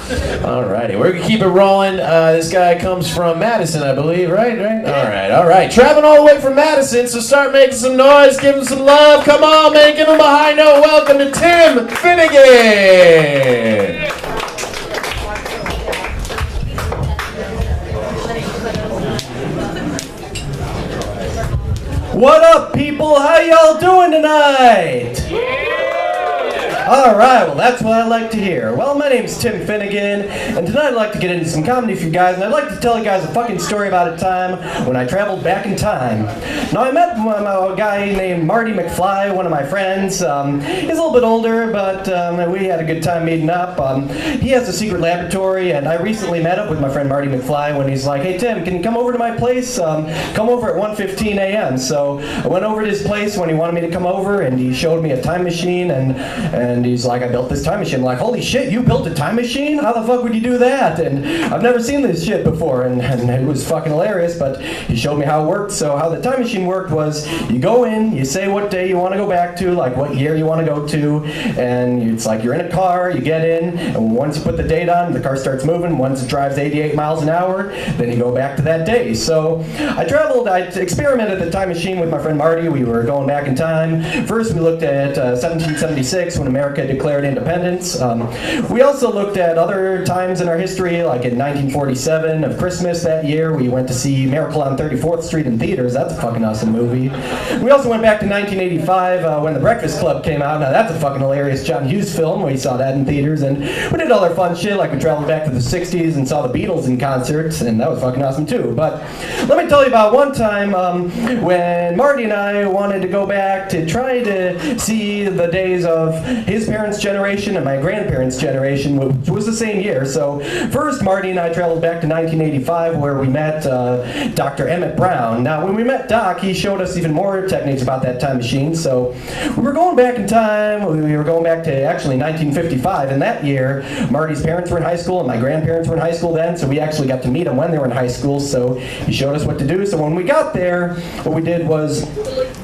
Alrighty, we're gonna keep it rolling. This guy comes from Madison, I believe, right? All right. Traveling all the way from Madison, so start making some noise, give him some love. Come on, man, give him a high note. Welcome to Tim Finnegan. What up, people? How y'all doing tonight? All right, well, that's what I like to hear. Well, my name's Tim Finnegan, and tonight I'd like to get into some comedy for you guys, and I'd like to tell you guys a fucking story about a time when I traveled back in time. Now, I met a guy named Marty McFly, one of my friends. He's a little bit older, but we had a good time meeting up. He has a secret laboratory, and I recently met up with my friend Marty McFly when he's like, "Hey, Tim, can you come over to my place? Come over at 1:15 a.m. So I went over to his place when he wanted me to come over, and he showed me a time machine, and he's like, "I built this time machine." I'm like, "Holy shit, you built a time machine? How the fuck would you do that?" And I've never seen this shit before, and it was fucking hilarious, but he showed me how it worked. So how the time machine worked was, you go in, you say what day you want to go back to, like what year you want to go to, and it's like you're in a car, you get in, and once you put the date on, the car starts moving. Once it drives 88 miles an hour, then you go back to that day. So I experimented the time machine with my friend Marty. We were going back in time. First we looked at 1776 when America declared independence. We also looked at other times in our history, like in 1947 of Christmas that year. We went to see Miracle on 34th Street in theaters. That's a fucking awesome movie. We also went back to 1985 when The Breakfast Club came out. Now that's a fucking hilarious John Hughes film. We saw that in theaters, and we did all our fun shit, like we traveled back to the 60s and saw the Beatles in concert, and that was fucking awesome too. But let me tell you about one time when Marty and I wanted to go back to try to see the days of his parents' generation and my grandparents' generation, which was the same year. So first, Marty and I traveled back to 1985, where we met Dr. Emmett Brown. Now, when we met Doc, he showed us even more techniques about that time machine. So we were going back in time. We were going back to actually 1955. And that year, Marty's parents were in high school and my grandparents were in high school then. So we actually got to meet them when they were in high school. So he showed us what to do. So when we got there, what we did was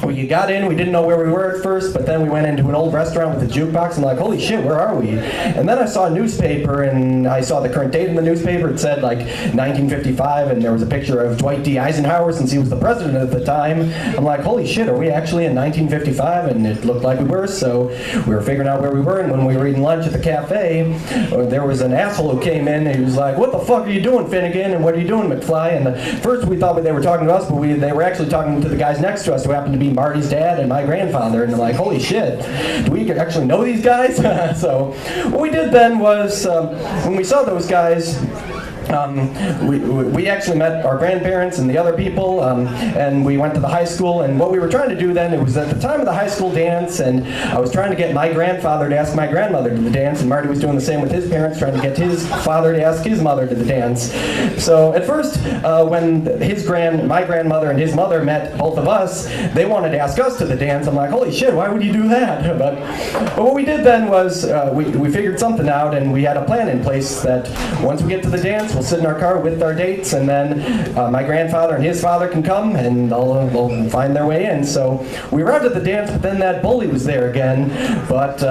we got in. We didn't know where we were at first, but then we went into an old restaurant with a jukebox, and like, holy shit, where are we? And then I saw a newspaper, and I saw the current date in the newspaper. It said like 1955, and there was a picture of Dwight D. Eisenhower since he was the president at the time. I'm like, holy shit, are we actually in 1955? And it looked like we were, so we were figuring out where we were. And when we were eating lunch at the cafe, there was an asshole who came in, and he was like, "What the fuck are you doing, Finnegan? And what are you doing, McFly?" And first we thought they were talking to us, but they were actually talking to the guys next to us, who happened to be Marty's dad and my grandfather. And they're like, holy shit, do we actually know these guys? So what we did then was, when we saw those guys, we actually met our grandparents and the other people, and we went to the high school. And what we were trying to do then, it was at the time of the high school dance, and I was trying to get my grandfather to ask my grandmother to the dance, and Marty was doing the same with his parents, trying to get his father to ask his mother to the dance. So at first, when my grandmother and his mother met both of us, they wanted to ask us to the dance. I'm like, holy shit, why would you do that? But what we did then was we figured something out, and we had a plan in place that once we get to the dance, we'll sit in our car with our dates, and then my grandfather and his father can come, and they'll find their way in. So we arrived at the dance, but then that bully was there again. But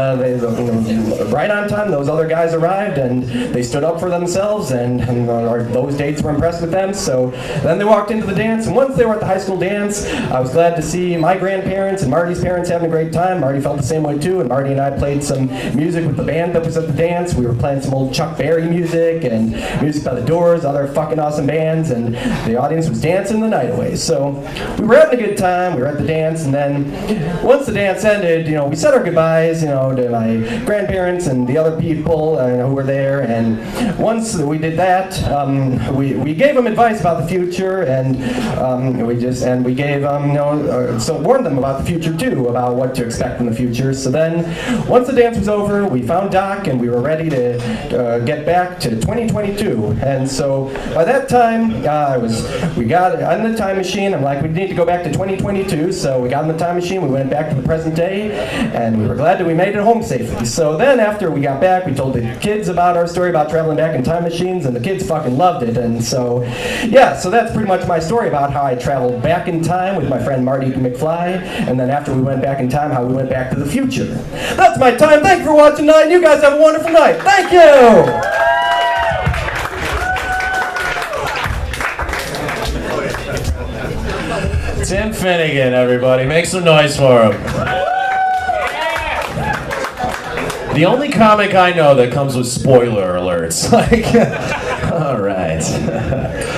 right on time, those other guys arrived, and they stood up for themselves, and those dates were impressed with them. So then they walked into the dance, and once they were at the high school dance, I was glad to see my grandparents and Marty's parents having a great time. Marty felt the same way too, and Marty and I played some music with the band that was at the dance. We were playing some old Chuck Berry music and music by the Doors, other fucking awesome bands, and the audience was dancing the night away. So we were having a good time. We were at the dance, and then once the dance ended, we said our goodbyes, to my grandparents and the other people who were there. And once we did that, we gave them advice about the future, and we gave warned them about the future too, about what to expect in the future. So then, once the dance was over, we found Doc, and we were ready to get back to 2022. And so by that time, we got on the time machine. I'm like, we need to go back to 2022. So we got in the time machine. We went back to the present day, and we were glad that we made it home safely. So then after we got back, we told the kids about our story about traveling back in time machines, and the kids fucking loved it. And so, yeah, so that's pretty much my story about how I traveled back in time with my friend Marty McFly, and then after we went back in time, how we went back to the future. That's my time. Thank you for watching tonight. You guys have a wonderful night. Thank you. Tim Finnegan, everybody. Make some noise for him. The only comic I know that comes with spoiler alerts. Like, all right.